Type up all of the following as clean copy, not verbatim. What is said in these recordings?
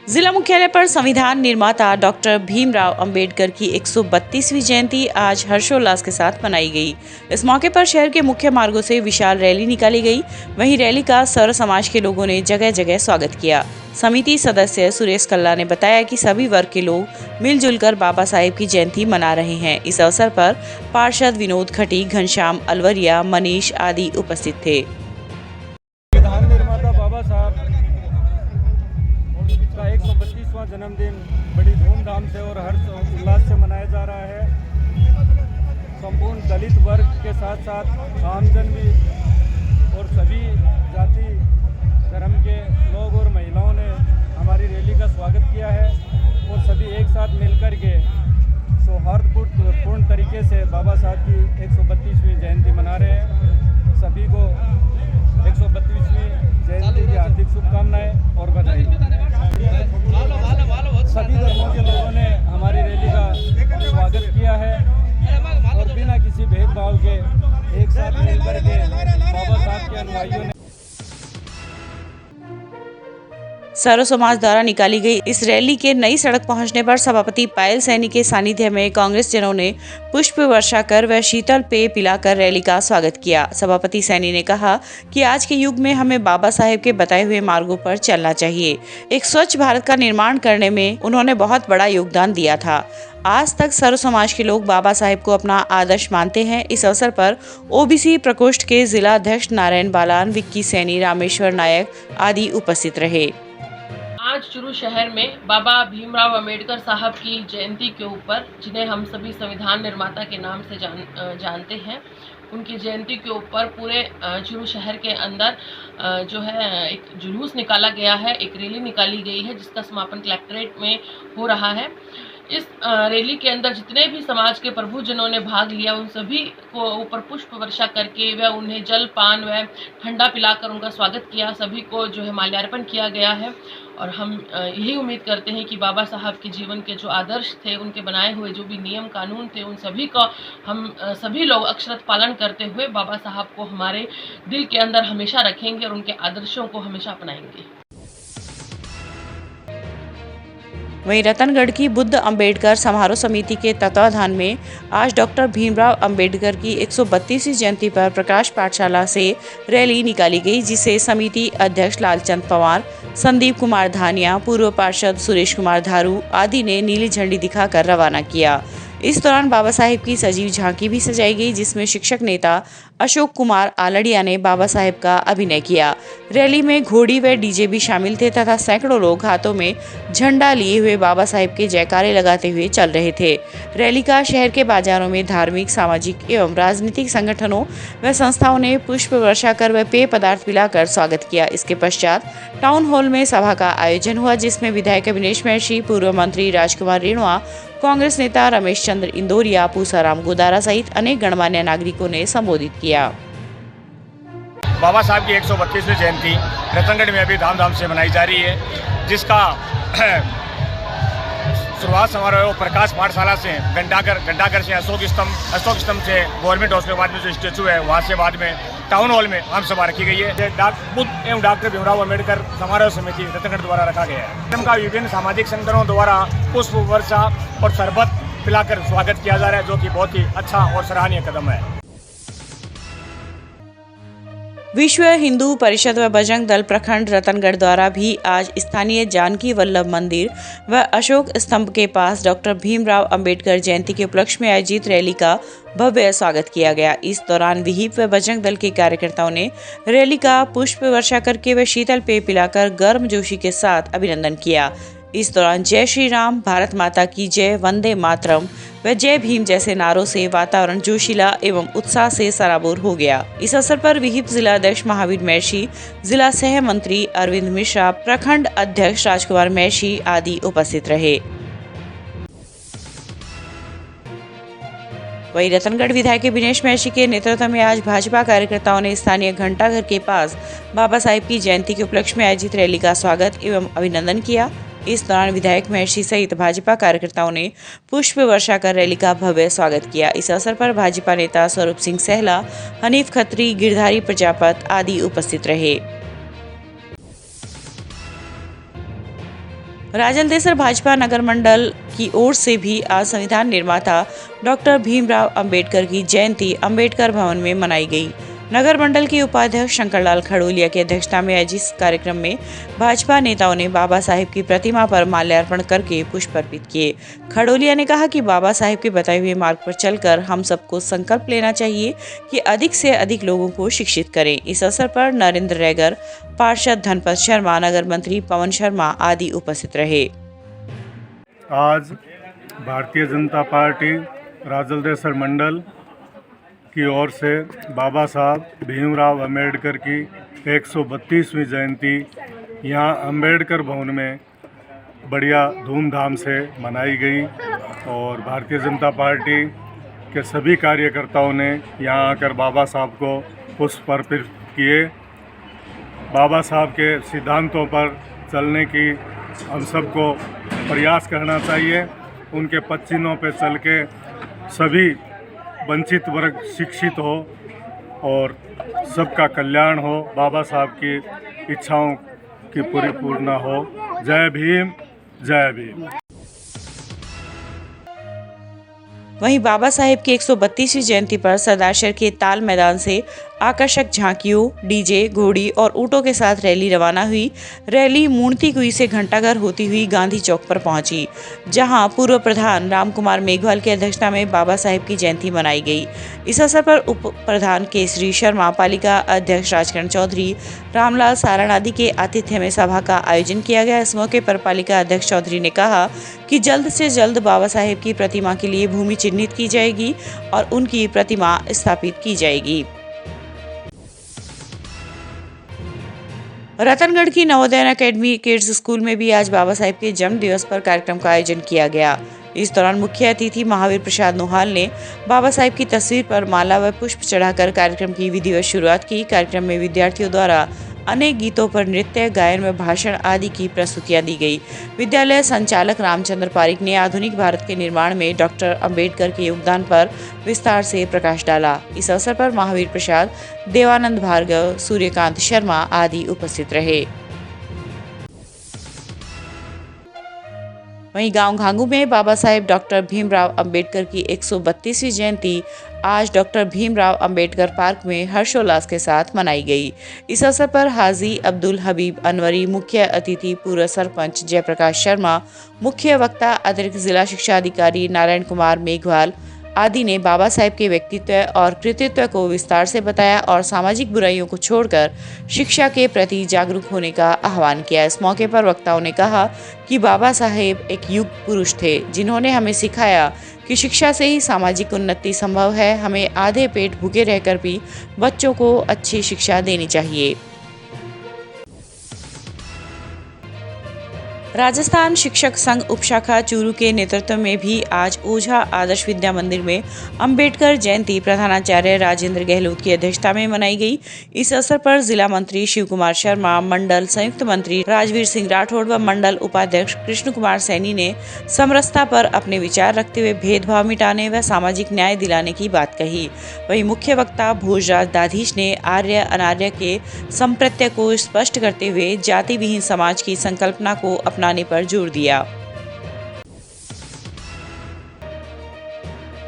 जिला मुख्यालय पर संविधान निर्माता डॉक्टर भीमराव अंबेडकर की 132वीं जयंती आज हर्षोल्लास के साथ मनाई गई। इस मौके पर शहर के मुख्य मार्गों से विशाल रैली निकाली गई। वहीं रैली का सर्व समाज के लोगों ने जगह जगह स्वागत किया। समिति सदस्य सुरेश कल्ला ने बताया कि सभी वर्ग के लोग मिलजुल कर बाबा साहेब की जयंती मना रहे हैं। इस अवसर पर पार्षद विनोद खटी, घनश्याम अलवरिया, मनीष आदि उपस्थित थे। संविधान निर्माता बाबा साहब का 132वां जन्मदिन बड़ी धूमधाम से और हर्ष उल्लास से मनाया जा रहा है। संपूर्ण दलित वर्ग के साथ साथ आमजन भी और सभी जाति धर्म के लोग और महिलाओं ने हमारी रैली का स्वागत किया है और सभी एक साथ मिलकर के सौहार्दपूर्ण तरीके से बाबा साहब की 132वीं जयंती मना रहे हैं। सभी को 132वीं जयंती की हार्दिक शुभकामनाएं और बधाई। सभी धर्मों के लोगों ने हमारी रैली का स्वागत किया है और बिना किसी भेदभाव के एक साथ मिलकर के बाबा साहब के अनुयायियों ने सर्व समाज द्वारा निकाली गई इस रैली के नई सड़क पहुंचने पर सभापति पायल सैनी के सानिध्य में कांग्रेस जनों ने पुष्प वर्षा कर व शीतल पेय पिलाकर रैली का स्वागत किया। सभापति सैनी ने कहा कि आज के युग में हमें बाबा साहेब के बताए हुए मार्गों पर चलना चाहिए। एक स्वच्छ भारत का निर्माण करने में उन्होंने बहुत बड़ा योगदान दिया था। आज तक सर्व समाज के लोग बाबा साहेब को अपना आदर्श मानते हैं। इस अवसर पर ओबीसी प्रकोष्ठ के जिला अध्यक्ष नारायण बालान, विक्की सैनी, रामेश्वर नायक आदि उपस्थित रहे। आज चुरू शहर में बाबा भीमराव अंबेडकर साहब की जयंती के ऊपर, जिन्हें हम सभी संविधान निर्माता के नाम से जानते हैं, उनकी जयंती के ऊपर पूरे चुरू शहर के अंदर जो है एक जुलूस निकाला गया है, एक रैली निकाली गई है जिसका समापन कलेक्ट्रेट में हो रहा है। इस रैली के अंदर जितने भी समाज के प्रभुजनों ने भाग लिया उन सभी को ऊपर पुष्प वर्षा करके व उन्हें जल पान व ठंडा पिलाकर उनका स्वागत किया। सभी को जो है माल्यार्पण किया गया है और हम यही उम्मीद करते हैं कि बाबा साहब के जीवन के जो आदर्श थे, उनके बनाए हुए जो भी नियम कानून थे, उन सभी का हम सभी लोग अक्षरशः पालन करते हुए बाबा साहब को हमारे दिल के अंदर हमेशा रखेंगे और उनके आदर्शों को हमेशा अपनाएंगे। वहीं रतनगढ़ की बुद्ध अंबेडकर समारोह समिति के तत्वाधान में आज डॉक्टर भीमराव अंबेडकर की 132वीं जयंती पर प्रकाश पाठशाला से रैली निकाली गई, जिसे समिति अध्यक्ष लालचंद पवार, संदीप कुमार धानिया, पूर्व पार्षद सुरेश कुमार धारू आदि ने नीली झंडी दिखाकर रवाना किया। इस दौरान बाबा साहेब की सजीव झांकी भी सजाई गई, जिसमें शिक्षक नेता अशोक कुमार आलड़िया ने बाबा साहेब का अभिनय किया। रैली में घोड़ी व डीजे भी शामिल थे तथा सैकड़ों लोग हाथों में झंडा लिए हुए बाबा साहेब के जयकारे लगाते हुए चल रहे थे। रैली का शहर के बाजारों में धार्मिक, सामाजिक एवं राजनीतिक संगठनों व संस्थाओं ने पुष्प वर्षा कर व पेय पदार्थ पिलाकर स्वागत किया। इसके पश्चात टाउन हॉल में सभा का आयोजन हुआ, जिसमें विधायक अविनेश महर्षि, पूर्व मंत्री राजकुमार रेणुआ, कांग्रेस नेता रमेश चंद्र इंदौरिया, पूसाराम गोदारा सहित अनेक गणमान्य नागरिकों ने संबोधित किया। बाबा साहब की 132वीं जयंती रतनगढ़ में अभी धामधाम से मनाई जा रही है, जिसका शुरुआत समारोह प्रकाश पाठशाला से घंटाघर से अशोक स्तंभ से गवर्नमेंट हाउस के बाद में जो स्टेचू है वहाँ से बाद में टाउन हॉल में आम सभा रखी गई है। बुद्ध एवं डॉक्टर भीमराव अंबेडकर समारोह समिति रतनगढ़ द्वारा रखा गया है। का विभिन्न सामाजिक संगठनों द्वारा पुष्प वर्षा और शरबत पिलाकर स्वागत किया जा रहा है, जो कि बहुत ही अच्छा और सराहनीय कदम है। विश्व हिंदू परिषद व बजरंग दल प्रखंड रतनगढ़ द्वारा भी आज स्थानीय जानकी वल्लभ मंदिर व अशोक स्तंभ के पास डॉक्टर भीमराव अंबेडकर जयंती के उपलक्ष्य में आयोजित रैली का भव्य स्वागत किया गया। इस दौरान विहिप व बजरंग दल के कार्यकर्ताओं ने रैली का पुष्प वर्षा करके व शीतल पेय पिलाकर गर्मजोशी के साथ अभिनंदन किया। इस दौरान जय श्री राम, भारत माता की जय, वंदे मातरम व जय भीम जैसे नारों से वातावरण जोशीला एवं उत्साह से सराबोर हो गया। इस अवसर पर विहिप जिला अध्यक्ष महावीर महर्षि, जिला सह मंत्री अरविंद मिश्रा, प्रखंड अध्यक्ष राजकुमार महर्षि आदि उपस्थित रहे। वहीं रतनगढ़ विधायक अविनेश महर्षि के नेतृत्व में आज भाजपा कार्यकर्ताओं ने स्थानीय घंटाघर के पास बाबा साहेब की जयंती के उपलक्ष्य में आयोजित रैली का स्वागत एवं अभिनंदन किया। इस दौरान विधायक महर्षि सहित भाजपा कार्यकर्ताओं ने पुष्प वर्षा कर रैली का भव्य स्वागत किया। इस अवसर पर भाजपा नेता स्वरूप सिंह सहला, हनीफ खत्री, गिरधारी प्रजापत आदि उपस्थित रहे। राजलदेसर भाजपा नगर मंडल की ओर से भी आज संविधान निर्माता डॉक्टर भीमराव अंबेडकर की जयंती अंबेडकर भवन में मनाई गई। नगर मंडल के उपाध्यक्ष शंकरलाल खड़ोलिया की अध्यक्षता में आयोजित इस कार्यक्रम में भाजपा नेताओं ने बाबा साहेब की प्रतिमा पर माल्यार्पण करके पुष्प अर्पित किए। खड़ोलिया ने कहा कि बाबा साहेब के बताए हुए मार्ग पर चलकर हम सबको संकल्प लेना चाहिए कि अधिक से अधिक लोगों को शिक्षित करें। इस अवसर पर नरेंद्र रैगर, पार्षद धनपत शर्मा, नगर मंत्री पवन शर्मा आदि उपस्थित रहे। आज भारतीय जनता पार्टी राजलदेसर मंडल की ओर से बाबा साहब भीमराव अंबेडकर की 132वीं जयंती यहाँ अंबेडकर भवन में बढ़िया धूमधाम से मनाई गई और भारतीय जनता पार्टी के सभी कार्यकर्ताओं ने यहाँ आकर बाबा साहब को पुष्प अर्पित किए। बाबा साहब के सिद्धांतों पर चलने की हम सबको प्रयास करना चाहिए। उनके पद चिन्हों पर चल के सभी वंचित वर्ग शिक्षित हो और सबका कल्याण हो, बाबा साहब की इच्छाओं की पूर्ण हो। जय भीम, जय भीम। वहीं बाबा साहेब की 132वीं जयंती पर सरदार शहर के ताल मैदान से आकर्षक झांकियों, डीजे, घोड़ी और ऊँटों के साथ रैली रवाना हुई। रैली मूर्ति कुई से घंटाघर होती हुई गांधी चौक पर पहुंची, जहां पूर्व प्रधान राम कुमार मेघवाल की अध्यक्षता में बाबा साहेब की जयंती मनाई गई। इस अवसर पर उप प्रधान केसरी शर्मा, पालिका अध्यक्ष राजकरण चौधरी, रामलाल सारण आदि के आतिथ्य में सभा का आयोजन किया गया। इस मौके पर पालिका अध्यक्ष चौधरी ने कहा कि जल्द से जल्द बाबा साहेब की प्रतिमा के लिए भूमि चिन्हित की जाएगी और उनकी प्रतिमा स्थापित की जाएगी। रतनगढ़ की नवोदय अकेडमी किड्स स्कूल में भी आज बाबा साहेब के जन्म दिवस पर कार्यक्रम का आयोजन किया गया। इस दौरान मुख्य अतिथि महावीर प्रसाद नोहाल ने बाबा साहेब की तस्वीर पर माला व पुष्प चढ़ाकर कार्यक्रम की विधिवत शुरुआत की। कार्यक्रम में विद्यार्थियों द्वारा अनेक गीतों पर नृत्य, गायन व भाषण आदि की प्रस्तुतियां दी गई। विद्यालय संचालक रामचंद्र पारिक ने आधुनिक भारत के निर्माण में डॉक्टर अंबेडकर के योगदान पर विस्तार से प्रकाश डाला। इस अवसर पर महावीर प्रसाद, देवानंद भार्गव, सूर्यकांत शर्मा आदि उपस्थित रहे। वहीं गांव घांगू में बाबा साहेब डॉक्टर भीमराव अंबेडकर की 132वीं जयंती आज डॉक्टर भीमराव अंबेडकर पार्क में हर्षोल्लास के साथ मनाई गई। इस अवसर पर हाजी अब्दुल हबीब अनवरी, मुख्य अतिथि पूर्व सरपंच जयप्रकाश शर्मा, मुख्य वक्ता अतिरिक्त जिला शिक्षा अधिकारी नारायण कुमार मेघवाल आदि ने बाबा साहेब के व्यक्तित्व और कृतित्व को विस्तार से बताया और सामाजिक बुराइयों को छोड़कर शिक्षा के प्रति जागरूक होने का आह्वान किया। इस मौके पर वक्ताओं ने कहा कि बाबा साहेब एक युग पुरुष थे, जिन्होंने हमें सिखाया कि शिक्षा से ही सामाजिक उन्नति संभव है। हमें आधे पेट भूखे रहकर भी बच्चों को अच्छी शिक्षा देनी चाहिए। राजस्थान शिक्षक संघ उपशाखा चूरू के नेतृत्व में भी आज ओझा आदर्श विद्या मंदिर में अंबेडकर जयंती प्रधानाचार्य राजेंद्र गहलोत की अध्यक्षता में मनाई गई। इस अवसर पर जिला मंत्री शिव कुमार शर्मा, मंडल संयुक्त मंत्री राजवीर सिंह राठौड़ व मंडल उपाध्यक्ष कृष्ण कुमार सैनी ने समरसता पर अपने विचार रखते हुए भेदभाव मिटाने व सामाजिक न्याय दिलाने की बात कही। वहीं मुख्य वक्ता भोजराज दाधीश ने आर्य अनार्य के संप्रत्य को स्पष्ट करते हुए जाति विहीन समाज की संकल्पना को अपनाने पर जोर दिया।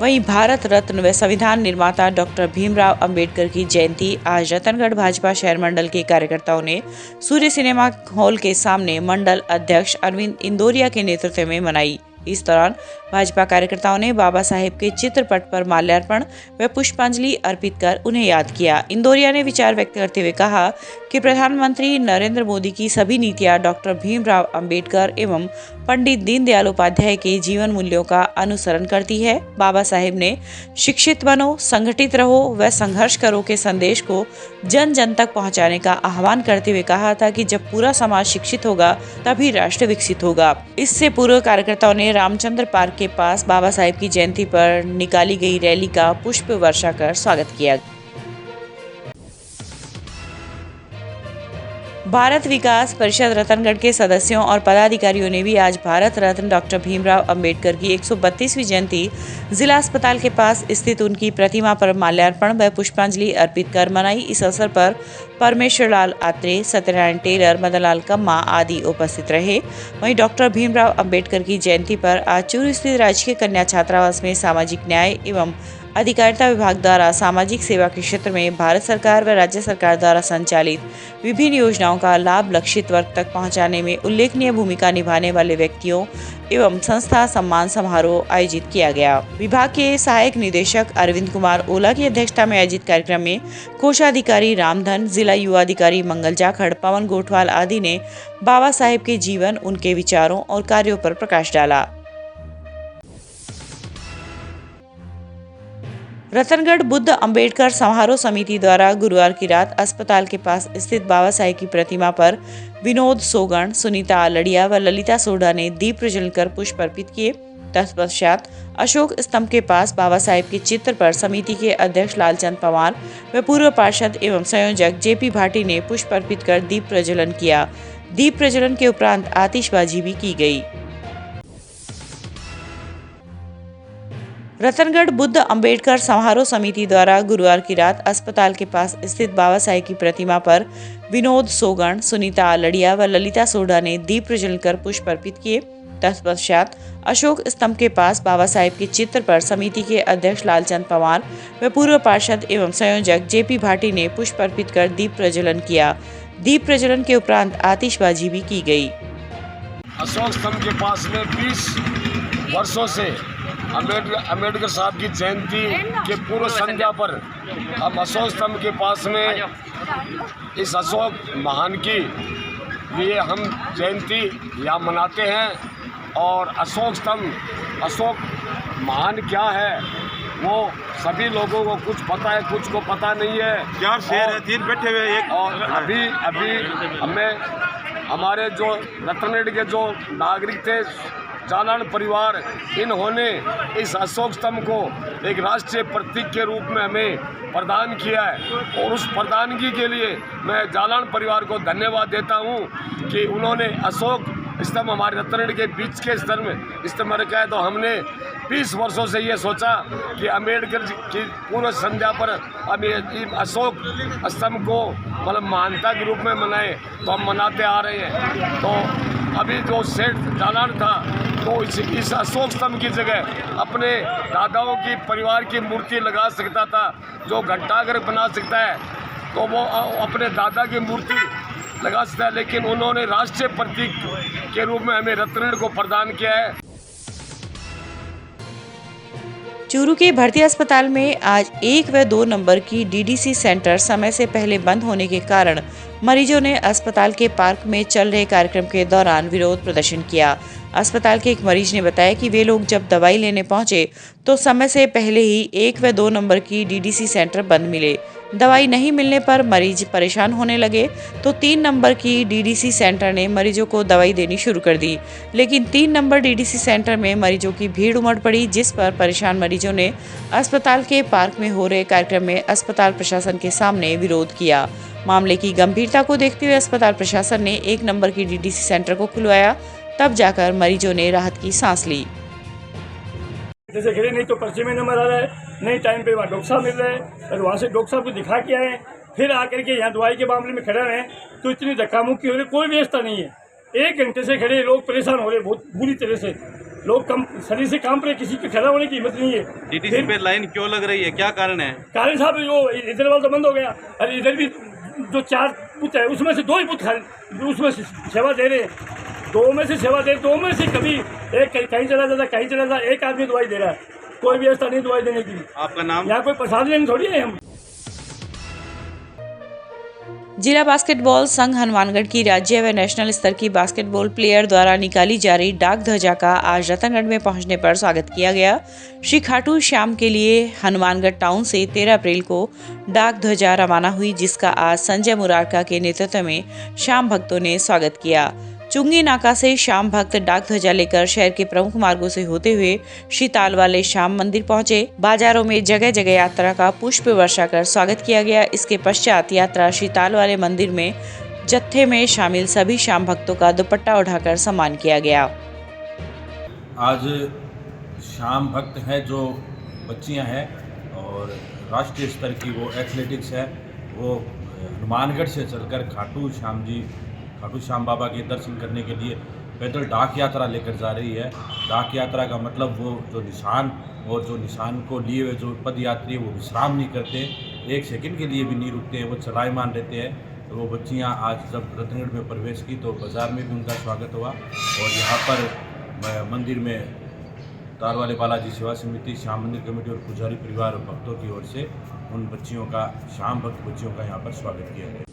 वहीं भारत रत्न व संविधान निर्माता डॉक्टर भीमराव अंबेडकर की जयंती आज रतनगढ़ भाजपा शहर मंडल के कार्यकर्ताओं ने सूर्य सिनेमा हॉल के सामने मंडल अध्यक्ष अरविंद इंदौरिया के नेतृत्व में मनाई। इस दौरान भाजपा कार्यकर्ताओं ने बाबा साहेब के चित्रपट पर माल्यार्पण व पुष्पांजलि अर्पित कर उन्हें याद किया। इंदौरिया ने विचार व्यक्त करते हुए कहा कि प्रधानमंत्री नरेंद्र मोदी की सभी नीतियां डॉक्टर भीमराव अंबेडकर एवं पंडित दीनदयाल उपाध्याय के जीवन मूल्यों का अनुसरण करती है। बाबा साहेब ने शिक्षित बनो, संगठित रहो व संघर्ष करो के संदेश को जन जन तक पहुंचाने का आह्वान करते हुए कहा था कि जब पूरा समाज शिक्षित होगा तभी राष्ट्र विकसित होगा। इससे पूर्व कार्यकर्ताओं ने रामचंद्र पार्क के पास बाबा साहेब की जयंती पर निकाली गई रैली का पुष्प वर्षा कर स्वागत किया। भारत विकास परिषद रतनगढ़ के सदस्यों और पदाधिकारियों ने भी आज भारत रत्न डॉक्टर भीमराव अंबेडकर की 132वीं जयंती जिला अस्पताल के पास स्थित उनकी प्रतिमा पर माल्यार्पण व पुष्पांजलि अर्पित कर मनाई। इस अवसर पर परमेश्वर लाल आत्रे, सत्यनारायण टेलर, मदनलाल कम्मा आदि उपस्थित रहे। वहीं डॉक्टर भीमराव अंबेडकर की जयंती पर आज चूरू स्थित राजकीय कन्या छात्रावास में सामाजिक न्याय एवं अधिकारिता विभाग द्वारा सामाजिक सेवा के क्षेत्र में भारत सरकार व राज्य सरकार द्वारा संचालित विभिन्न योजनाओं का लाभ लक्षित वर्ग तक पहुंचाने में उल्लेखनीय भूमिका निभाने वाले व्यक्तियों एवं संस्था सम्मान समारोह आयोजित किया गया। विभाग के सहायक निदेशक अरविंद कुमार ओला की अध्यक्षता में आयोजित कार्यक्रम में कोषाधिकारी रामधन, जिला युवा अधिकारी मंगल जाखड़, पवन गोठवाल आदि ने बाबा साहेब के जीवन, उनके विचारों और कार्यों पर प्रकाश डाला। रतनगढ़ बुद्ध अंबेडकर समारोह समिति द्वारा गुरुवार की रात अस्पताल के पास स्थित बाबा साहेब की प्रतिमा पर विनोद सोगण, सुनीता आलड़िया व ललिता सोढ़ा ने दीप प्रज्वलन कर पुष्प अर्पित किए। तत्पश्चात अशोक स्तंभ के पास बाबा साहेब के चित्र पर समिति के अध्यक्ष लालचंद पवार व पूर्व पार्षद एवं संयोजक जेपी भाटी ने पुष्प अर्पित कर दीप प्रज्वलन किया। दीप प्रज्वलन के उपरांत आतिशबाजी भी की गई। रतनगढ़ बुद्ध अंबेडकर समारोह समिति द्वारा गुरुवार की रात अस्पताल के पास स्थित बाबा साहेब की प्रतिमा पर विनोद सोगण, सुनीता आलड़िया व ललिता सोढ़ा ने दीप प्रज्वलन कर पुष्प अर्पित किए। तत्पश्चात अशोक स्तंभ के पास बाबा साहेब के चित्र पर समिति के अध्यक्ष लालचंद पवार व पूर्व पार्षद एवं संयोजक जेपी भाटी ने पुष्प अर्पित कर दीप प्रज्वलन किया। दीप प्रज्वलन के उपरांत आतिशबाजी भी की गई। अशोक स्तंभ के पास में 20 वर्षों से अंबेडकर साहब की जयंती के पूर्व संध्या पर हम अशोक स्तंभ के पास में इस अशोक महान की लिए हम जयंती यहाँ मनाते हैं। और अशोक स्तंभ, अशोक महान क्या है वो सभी लोगों को कुछ पता है, कुछ को पता नहीं है। चार शेर है, 3 बैठे हुए एक। और अभी हमें हमारे जो रतनगढ़ के जो नागरिक थे, जालान परिवार, इन्होंने इस अशोक स्तंभ को एक राष्ट्रीय प्रतीक के रूप में हमें प्रदान किया है। और उस प्रदानगी के लिए मैं जालान परिवार को धन्यवाद देता हूं कि उन्होंने अशोक स्तंभ हमारे रतनगढ़ के बीच के स्तर में स्तंभ रखा है। तो हमने 20 वर्षों से ये सोचा कि अंबेडकर की पूर्व संध्या पर हम ये अशोक स्तंभ को मतलब महानता के रूप में मनाएं, तो हम मनाते आ रहे हैं। तो अभी जो सेठ जालान था तो इस अशोक स्तंभ की जगह अपने दादाओं की परिवार की मूर्ति लगा सकता था। जो घंटाघर बना सकता है तो वो अपने दादा की मूर्ति लगा सकता है, लेकिन उन्होंने राष्ट्रीय प्रतीक के रूप में हमें रतनगढ़ को प्रदान किया है। चूरू के भर्ती अस्पताल में आज 1 व 2 नंबर की डीडीसी सेंटर समय से पहले बंद होने के कारण मरीजों ने अस्पताल के पार्क में चल रहे कार्यक्रम के दौरान विरोध प्रदर्शन किया। अस्पताल के एक मरीज ने बताया कि वे लोग जब दवाई लेने पहुंचे तो समय से पहले ही 1 व 2 नंबर की डीडीसी सेंटर बंद मिले। दवाई नहीं मिलने पर मरीज परेशान होने लगे तो 3 नंबर की डीडीसी सेंटर ने मरीजों को दवाई देनी शुरू कर दी, लेकिन 3 नंबर डीडीसी सेंटर में मरीजों की भीड़ उमड़ पड़ी, जिस पर परेशान मरीजों ने अस्पताल के पार्क में हो रहे कार्यक्रम में अस्पताल प्रशासन के सामने विरोध किया। मामले की गंभीरता को देखते हुए अस्पताल प्रशासन ने 1 नंबर की डीडीसी सेंटर को खुलवाया, तब जाकर मरीजों ने राहत की सांस ली। जैसे खड़े नहीं तो पर्चे में नंबर आ रहा है, नहीं टाइम पे वहाँ डॉक्टर साहब मिल रहे हैं और वहाँ से डॉक्टर साहब को दिखा के आए, फिर आकर के यहाँ दवाई के मामले में खड़े रहे तो इतनी धक्का मुक्की हो रही, कोई व्यवस्था नहीं है। 1 घंटे से खड़े लोग परेशान हो रहे, बहुत बुरी तरह से लोग कम शरीर से काम पर, किसी पे खड़ा होने की हिम्मत नहीं है। डीडीसी पे लाइन क्यों लग रही है, क्या कारण है? कारण साहब जो इधर वाला तो बंद हो गया और इधर भी जो 4 बूथ है उसमें से 2 ही बूथ उसमें सेवा दे रहे हैं, 2 में से सेवा दे, 2 में से कभी एक कहीं चला जाता, कहीं चला जाता, एक आदमी दवाई दे रहा है, कोई व्यवस्था नहीं दवाई देने की। आपका नाम? यहाँ कोई प्रसाद थोड़ी है हम। जिला बास्केटबॉल संघ हनुमानगढ़ की राज्य व नेशनल स्तर की बास्केटबॉल प्लेयर द्वारा निकाली जा रही डाक ध्वजा का आज रतनगढ़ में पहुंचने पर स्वागत किया गया। श्री खाटू श्याम के लिए हनुमानगढ़ टाउन से 13 अप्रैल को डाक ध्वजा रवाना हुई, जिसका आज संजय मुरारका के नेतृत्व में श्याम भक्तों ने स्वागत किया। चुंगी नाका से श्याम भक्त डाक ध्वजा लेकर शहर के प्रमुख मार्गों से होते हुए श्री ताल वाले श्याम मंदिर पहुंचे। बाजारों में जगह जगह यात्रा का पुष्प वर्षा कर स्वागत किया गया। इसके पश्चात यात्रा श्री ताल वाले मंदिर में जत्थे में शामिल सभी शाम भक्तों का दुपट्टा उठाकर सम्मान किया गया। आज शाम भक्त है जो बच्चियां हैं और राष्ट्रीय स्तर की वो एथलेटिक्स है, वो हनुमानगढ़ से चलकर खाटू श्याम बाबा के दर्शन करने के लिए पैदल डाक यात्रा लेकर जा रही है। डाक यात्रा का मतलब वो जो निशान को लिए हुए जो पद यात्री वो विश्राम नहीं करते, एक सेकंड के लिए भी नहीं रुकते हैं, वो चलायमान रहते हैं। तो वो बच्चियां आज जब रतनगढ़ में प्रवेश की तो बाज़ार में भी उनका स्वागत हुआ और यहाँ पर मंदिर में तारवाले बालाजी सेवा समिति, श्याम मंदिर कमेटी और पुजारी परिवार और भक्तों की ओर से उन बच्चियों का, श्याम भक्त बच्चियों का यहाँ पर स्वागत किया गया।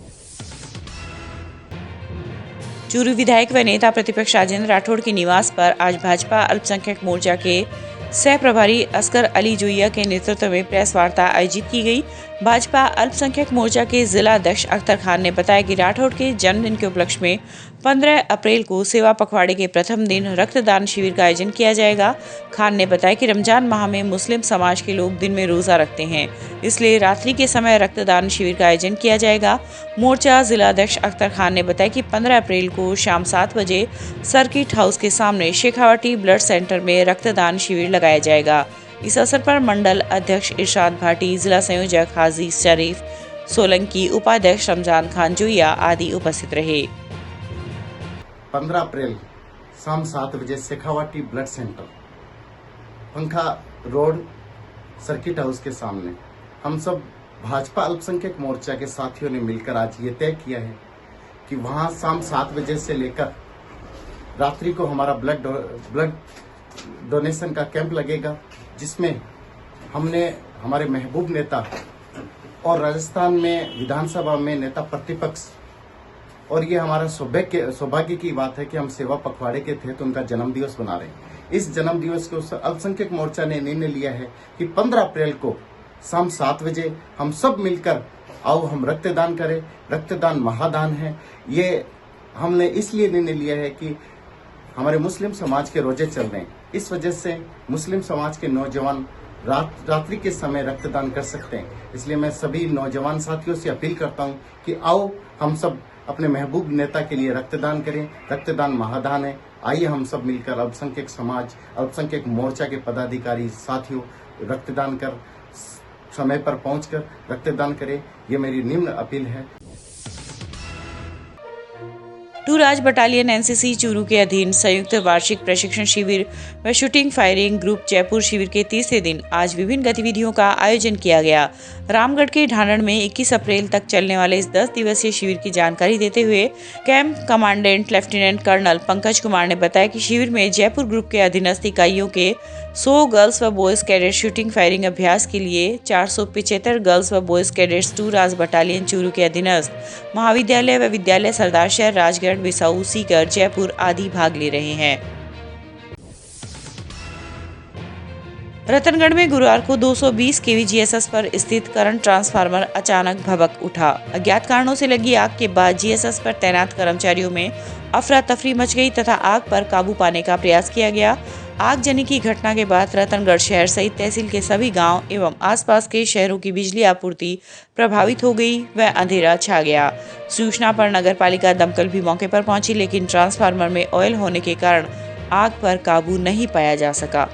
चूरू विधायक व नेता प्रतिपक्ष राजेंद्र राठौड़ के निवास पर आज भाजपा अल्पसंख्यक मोर्चा के सह प्रभारी असगर अली जोइया के नेतृत्व में प्रेस वार्ता आयोजित की गई। भाजपा अल्पसंख्यक मोर्चा के जिला अध्यक्ष अख्तर खान ने बताया कि राठौड़ के जन्मदिन के उपलक्ष्य में 15 अप्रैल को सेवा पखवाड़े के प्रथम दिन रक्तदान शिविर का आयोजन किया जाएगा। खान ने बताया कि रमजान माह में मुस्लिम समाज के लोग दिन में रोजा रखते हैं, इसलिए रात्रि के समय रक्तदान शिविर का आयोजन किया जाएगा। मोर्चा जिला अध्यक्ष अख्तर खान ने बताया कि 15 अप्रैल को शाम 7 बजे सर्किट हाउस के सामने शेखावटी ब्लड सेंटर में रक्तदान शिविर लगाया जाएगा। इस अवसर पर मंडल अध्यक्ष इरशाद भाटी, जिला संयोजक हाजी शरीफ सोलंकी, उपाध्यक्ष रमजान खान जोइया आदि उपस्थित रहे। 15 अप्रैल शाम 7 बजे शेखावटी ब्लड सेंटर, पंखा रोड, सर्किट हाउस के सामने हम सब भाजपा अल्पसंख्यक मोर्चा के साथियों ने मिलकर आज ये तय किया है कि वहाँ शाम 7 बजे से लेकर रात्रि को हमारा ब्लड डोनेशन का कैंप लगेगा, जिसमें हमने हमारे महबूब नेता और राजस्थान में विधानसभा में नेता प्रतिपक्ष, और ये हमारा सौभाग्य की बात है कि हम सेवा पखवाड़े के तहत उनका जन्मदिवस बना रहे हैं। इस जन्मदिवस को अल्पसंख्यक मोर्चा ने निर्णय लिया है कि 15 अप्रैल को शाम 7 बजे हम सब मिलकर आओ हम रक्तदान करें। रक्तदान महादान है। ये हमने इसलिए निर्णय लिया है कि हमारे मुस्लिम समाज के रोजे चल रहे हैं, इस वजह से मुस्लिम समाज के नौजवान रात्रि के समय रक्तदान कर सकते हैं। इसलिए मैं सभी नौजवान साथियों से अपील करता हूं कि आओ हम सब अपने महबूब नेता के लिए रक्तदान करें। रक्तदान महादान है। आइए हम सब मिलकर अल्पसंख्यक समाज, अल्पसंख्यक मोर्चा के पदाधिकारी साथियों रक्तदान कर समय पर पहुंचकर रक्तदान करें। ये मेरी निम्न अपील है। टूराज बटालियन एनसीसी चूरू के अधीन संयुक्त वार्षिक प्रशिक्षण शिविर व शूटिंग फायरिंग ग्रुप जयपुर शिविर के तीसरे दिन आज विभिन्न गतिविधियों का आयोजन किया गया। रामगढ़ के ढाणन में 21 अप्रैल तक चलने वाले इस 10 दिवसीय शिविर की जानकारी देते हुए camp commandant lieutenant colonel Pankaj Kumar ने बताया कि शिविर में जयपुर ग्रुप के अधीनस्थ इकाइयों के 100 गर्ल्स व बॉयज कैडेट शूटिंग फायरिंग अभ्यास के लिए 475 गर्ल्स व बॉयज कैडेट्स टूराज बटालियन चूरू के अधीनस्थ महाविद्यालय व विद्यालय सरदार शहर, राजगढ़, बिसाऊ, सीकर, जयपुर आदि भाग ले रहे हैं। रतनगढ़ में गुरुवार को 220 kV GSS पर स्थित करंट ट्रांसफार्मर अचानक भभक उठा। अज्ञात कारणों से लगी आग के बाद GSS पर तैनात कर्मचारियों में अफरा तफरी मच गई तथा आग पर काबू पाने का प्रयास किया गया। आगजनी की घटना के बाद रतनगढ़ शहर सहित तहसील के सभी गांव एवं आसपास के शहरों की बिजली आपूर्ति प्रभावित हो गई व अंधेरा छा गया। सूचना पर नगरपालिका दमकल भी मौके पर पहुंची, लेकिन ट्रांसफार्मर में ऑयल होने के कारण आग पर काबू नहीं पाया जा सका।